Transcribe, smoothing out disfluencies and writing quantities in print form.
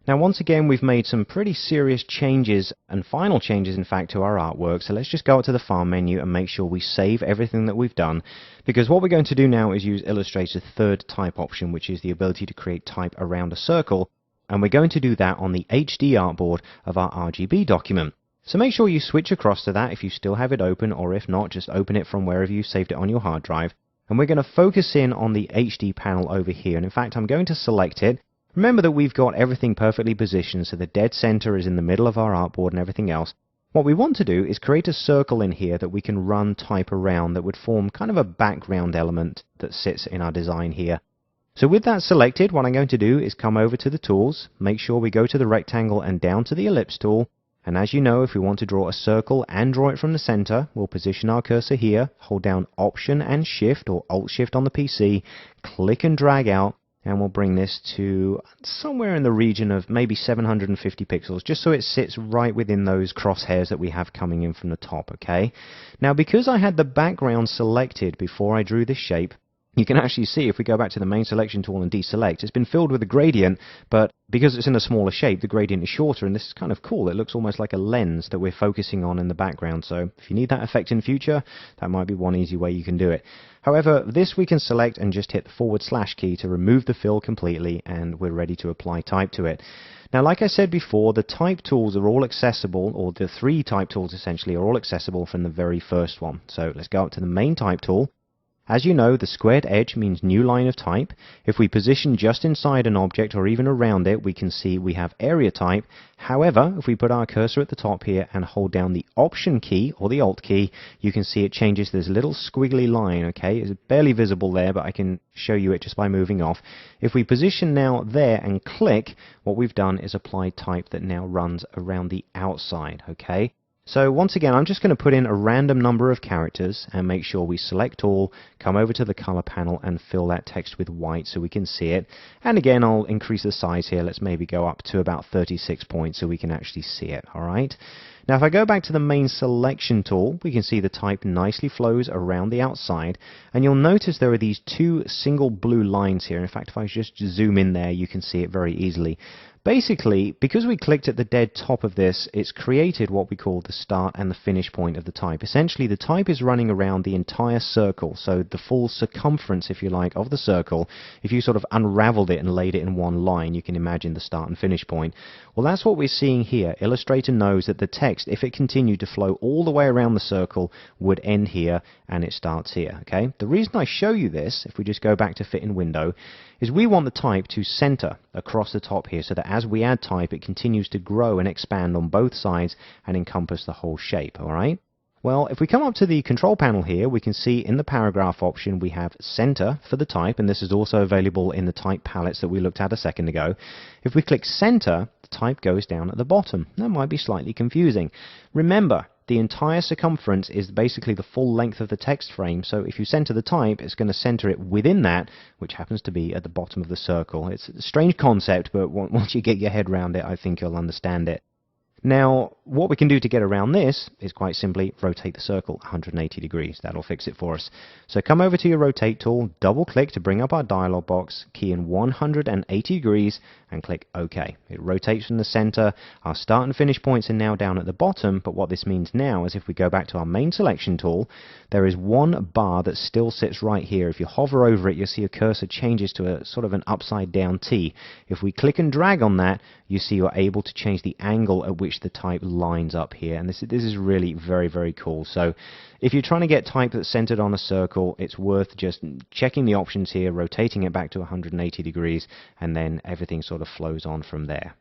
Now once again we've made some pretty serious changes, and final changes in fact, to our artwork, so let's just go up to the File menu and make sure we save everything that we've done, because what we're going to do now is use Illustrator's third type option, which is the ability to create type around a circle, and we're going to do that on the HD artboard of our RGB document. So make sure you switch across to that if you still have it open, or if not, just open it from wherever you saved it on your hard drive. And we're going to focus in on the HD panel over here, and in fact I'm going to select it. Remember that we've got everything perfectly positioned, so the dead center is in the middle of our artboard and everything else. What we want to do is create a circle in here that we can run type around that would form kind of a background element that sits in our design here. So with that selected, what I'm going to do is come over to the tools, make sure we go to the rectangle and down to the ellipse tool. And as you know, if we want to draw a circle and draw it from the center, we'll position our cursor here, hold down Option and Shift or Alt Shift on the PC, click and drag out, and we'll bring this to somewhere in the region of maybe 750 pixels, just so it sits right within those crosshairs that we have coming in from the top, okay? Now because I had the background selected before I drew this shape, you can actually see if we go back to the main selection tool and deselect, it's been filled with a gradient, but because it's in a smaller shape, the gradient is shorter, and this is kind of cool. It looks almost like a lens that we're focusing on in the background, so if you need that effect in future, that might be one easy way you can do it. However, this we can select and just hit the / key to remove the fill completely, and we're ready to apply type to it. Now, like I said before, the type tools are all accessible, or the 3 type tools essentially are all accessible from the very first one. So let's go up to the main type tool. As you know, the squared edge means new line of type. If we position just inside an object or even around it, we can see we have area type. However, if we put our cursor at the top here and hold down the Option key or the Alt key, you can see it changes this little squiggly line, okay? It's barely visible there, but I can show you it just by moving off. If we position now there and click, what we've done is apply type that now runs around the outside, okay? So once again, I'm just going to put in a random number of characters and make sure we select all, come over to the color panel and fill that text with white so we can see it. And again, I'll increase the size here. Let's maybe go up to about 36 points so we can actually see it, all right? Now if I go back to the main selection tool, we can see the type nicely flows around the outside, and you'll notice there are these 2 single blue lines here. In fact, if I just zoom in there, you can see it very easily. Basically, because we clicked at the dead top of this, it's created what we call the start and the finish point of the type. Essentially, the type is running around the entire circle, so the full circumference, if you like, of the circle. If you sort of unraveled it and laid it in one line, you can imagine the start and finish point. Well, that's what we're seeing here. Illustrator knows that the text, if it continued to flow all the way around the circle, would end here and it starts here, okay? The reason I show you this, if we just go back to Fit in Window, is we want the type to center across the top here so that as we add type, it continues to grow and expand on both sides and encompass the whole shape, all right? Well, if we come up to the control panel here, we can see in the paragraph option we have center for the type, and this is also available in the type palettes that we looked at a second ago. If we click center, the type goes down at the bottom. That might be slightly confusing. Remember, the entire circumference is basically the full length of the text frame, so if you center the type, it's going to center it within that, which happens to be at the bottom of the circle. It's a strange concept, but once you get your head around it, I think you'll understand it. Now, what we can do to get around this is quite simply rotate the circle 180 degrees. That'll fix it for us. So come over to your rotate tool, double click to bring up our dialog box, key in 180 degrees and click OK. It rotates from the center. Our start and finish points are now down at the bottom, but what this means now is if we go back to our main selection tool, there is one bar that still sits right here. If you hover over it, you'll see your cursor changes to a sort of an upside down T. If we click and drag on that, you see you're able to change the angle at which the type lines up here, and this is really very, very cool. So if you're trying to get type that's centered on a circle, it's worth just checking the options here, rotating it back to 180 degrees, and then everything sort of flows on from there.